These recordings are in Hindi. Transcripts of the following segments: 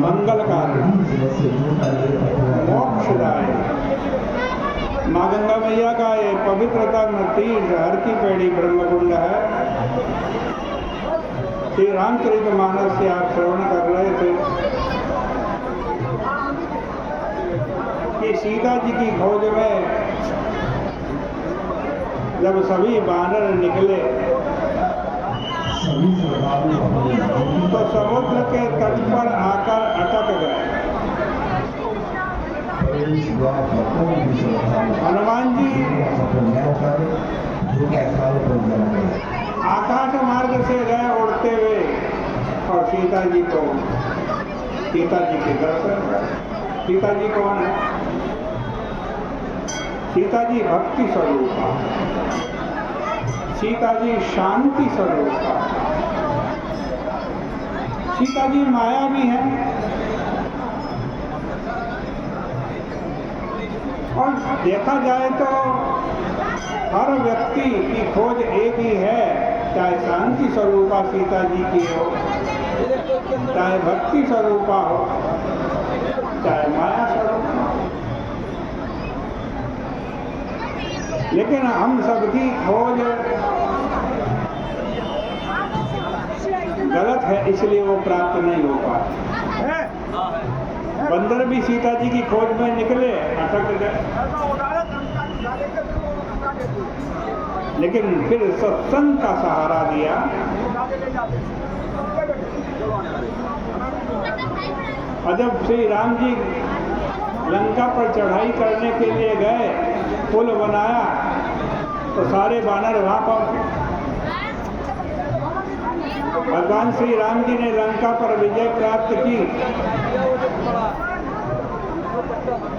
मंगलकारी मोक्षदायी माँ गंगा मैया का ये पवित्रतम तीर्थ हर की पेड़ी ब्रह्मकुंड है। श्री रामचरितमानस से आप श्रवण कर रहे थे कि सीता जी की खोज में जब सभी वानर निकले तो समुद्र के तट पर आकर अटक गए। हनुमान जी आकाश मार्ग से गए उड़ते हुए और सीता जी के दर्शन। सीता जी कौन है? सीता जी भक्ति स्वरूप, सीता जी शांति स्वरूप, सीता जी माया भी है। और देखा जाए तो हर व्यक्ति की खोज एक ही है, चाहे शांति स्वरूपा सीता जी की हो, चाहे भक्ति स्वरूपा हो, चाहे माया स्वरूपा हो। लेकिन हम सबकी खोज गलत है, इसलिए वो प्राप्त नहीं हो पाती। बंदर भी सीता जी की खोज में निकले, अटक गए, लेकिन फिर सत्संग का सहारा दिया। और जब श्री राम जी लंका पर चढ़ाई करने के लिए गए, पुल बनाया तो सारे बानर वहां पहुंचे। भगवान श्री राम जी ने लंका पर विजय प्राप्त की।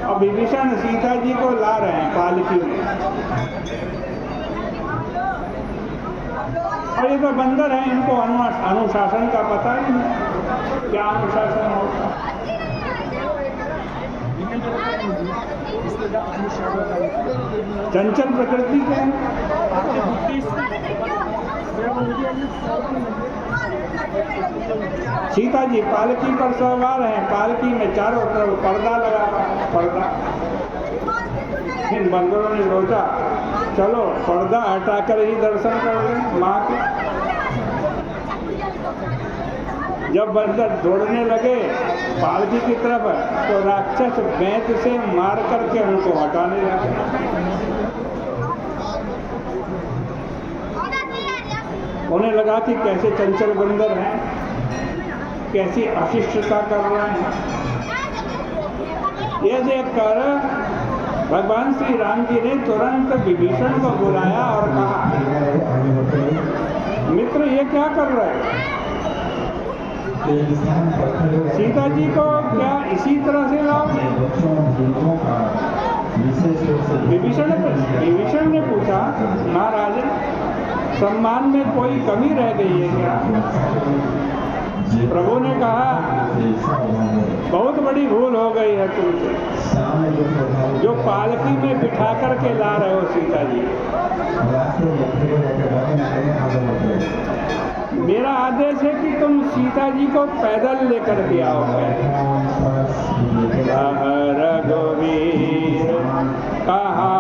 अब विभीषण सीता जी को ला रहे हैं पालकी में, और ये तो बंदर हैं, इनको अनुशासन का पता ही नहीं, क्या अनुशासन होता। चंचल प्रकृति के हैं। सीता जी पालकी पर सवार हैं, पालकी में चारों तरफ पर्दा लगा, पर्दा। इन बंदरों ने सोचा चलो पर्दा हटाकर ही दर्शन कर लें माँ के। जब बंदर दौड़ने लगे पालकी की तरफ तो राक्षस बेंत से मार करके उनको हटाने लगे। उन्हें लगा कि कैसे चंचल बंदर हैं, कैसी अशिष्टता कर रहे हैं। यह देखकर भगवान श्री राम जी ने तुरंत विभीषण को बुलाया और कहा, मित्र ये क्या कर रहे हैं? सीता जी को क्या इसी तरह से लाओ? विभीषण ने पूछा, महाराज सम्मान में कोई कमी रह गई है क्या? प्रभु ने कहा, बहुत बड़ी भूल हो गई है तुमसे, जो पालकी में बिठा करके ला रहे हो सीता जी। मेरा आदेश है कि तुम सीता जी को पैदल लेकर के आओगे। रघुवीर कहा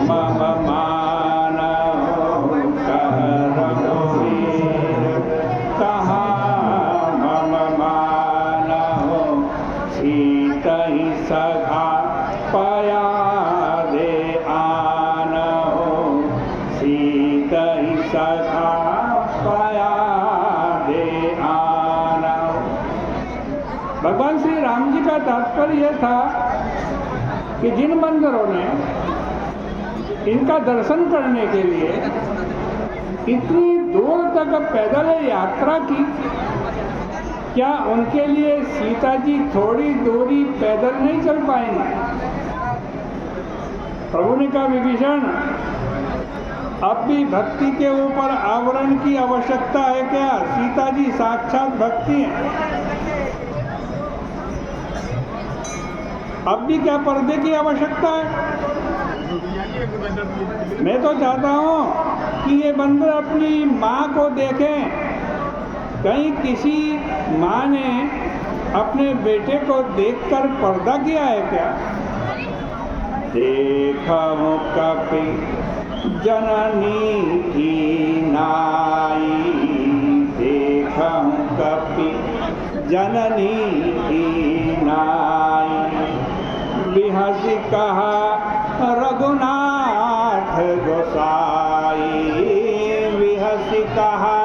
मम मानव, कह रघुवीर सखा पाया दे आना। भगवान श्री राम जी का तात्पर्य यह था कि जिन बंदरों ने इनका दर्शन करने के लिए इतनी दूर तक पैदल यात्रा की, क्या उनके लिए सीता जी थोड़ी दूरी पैदल नहीं चल पाएंगे? प्रभु ने कहा, विभीषण, अब भी भक्ति के ऊपर आवरण की आवश्यकता है क्या? सीता जी साक्षात भक्ति हैं। अब भी क्या पर्दे की आवश्यकता है? मैं तो चाहता हूं कि ये बंदर अपनी माँ को देखें। कहीं किसी माँ ने अपने बेटे को देखकर पर्दा किया है क्या? देखा कपि जननी की नाई, देखा कपि जननी की नाई, बिहस कहा रघुनाथ गोसाई, बिहस कहा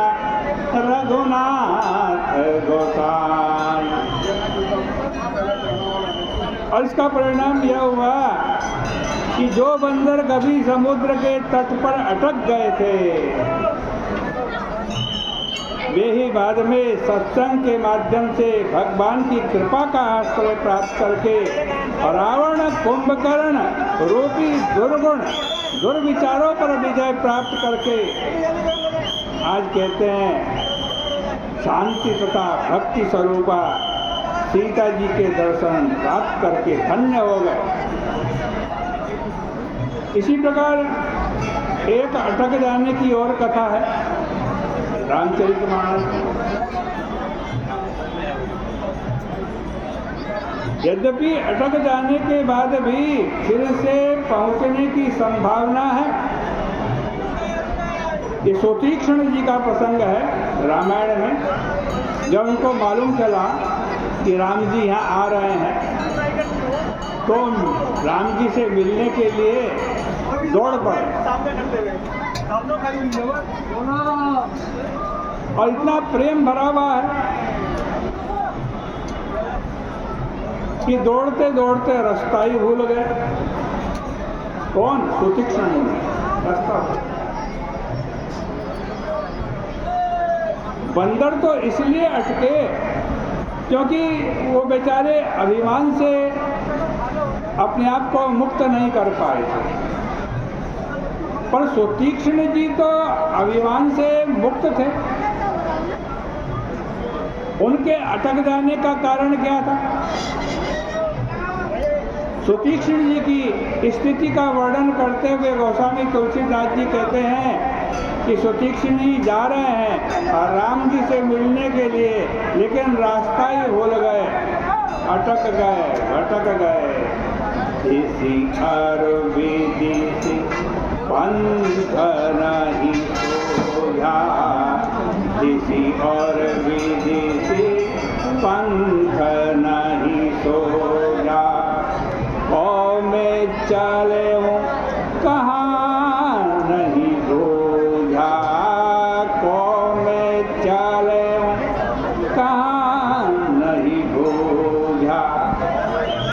रघुनाथ गोसाई। और इसका परिणाम यह हुआ कि जो बंदर कभी समुद्र के तट पर अटक गए थे, वे ही बाद में सत्संग के माध्यम से भगवान की कृपा का आश्रय प्राप्त करके रावण कुंभकर्ण रूपी दुर्गुण दुर्विचारों पर विजय प्राप्त करके आज कहते हैं शांति तथा भक्ति स्वरूपा सीता जी के दर्शन प्राप्त करके धन्य हो गए। इसी प्रकार एक अटक जाने की और कथा है रामचरितमानस। यद्यपि अटक जाने के बाद भी फिर से पहुंचने की संभावना है। ये सुतीक्ष्ण जी का प्रसंग है रामायण में। जब उनको मालूम चला कि राम जी यहाँ आ रहे हैं तो राम जी से मिलने के लिए दौड़ पड़े और इतना प्रेम भरा हुआ है कि दौड़ते दौड़ते रास्ता ही भूल गए। कौन? सुतीक्ष्ण रास्ता। बंदर तो इसलिए अटके क्योंकि वो बेचारे अभिमान से अपने आप को मुक्त नहीं कर पाए थे, पर सुतीक्ष्ण जी तो अभिमान से मुक्त थे। उनके अटक जाने का कारण क्या था? सुतीक्ष्ण जी की स्थिति का वर्णन करते हुए गोस्वामी तुलसीदास जी कहते हैं कि सुतीक्ष्ण जी जा रहे हैं और राम जी से मिलने के लिए, लेकिन रास्ता ही भूल गए, अटक गए, भटक गए। इसी और विदिशि पंथ नहीं सोया, इसी और विदिशि पंथ नहीं सोया। ओ मैं चले हूँ कहाँ नहीं बोझा, को मैं चले हूँ कहाँ नहीं बोझा।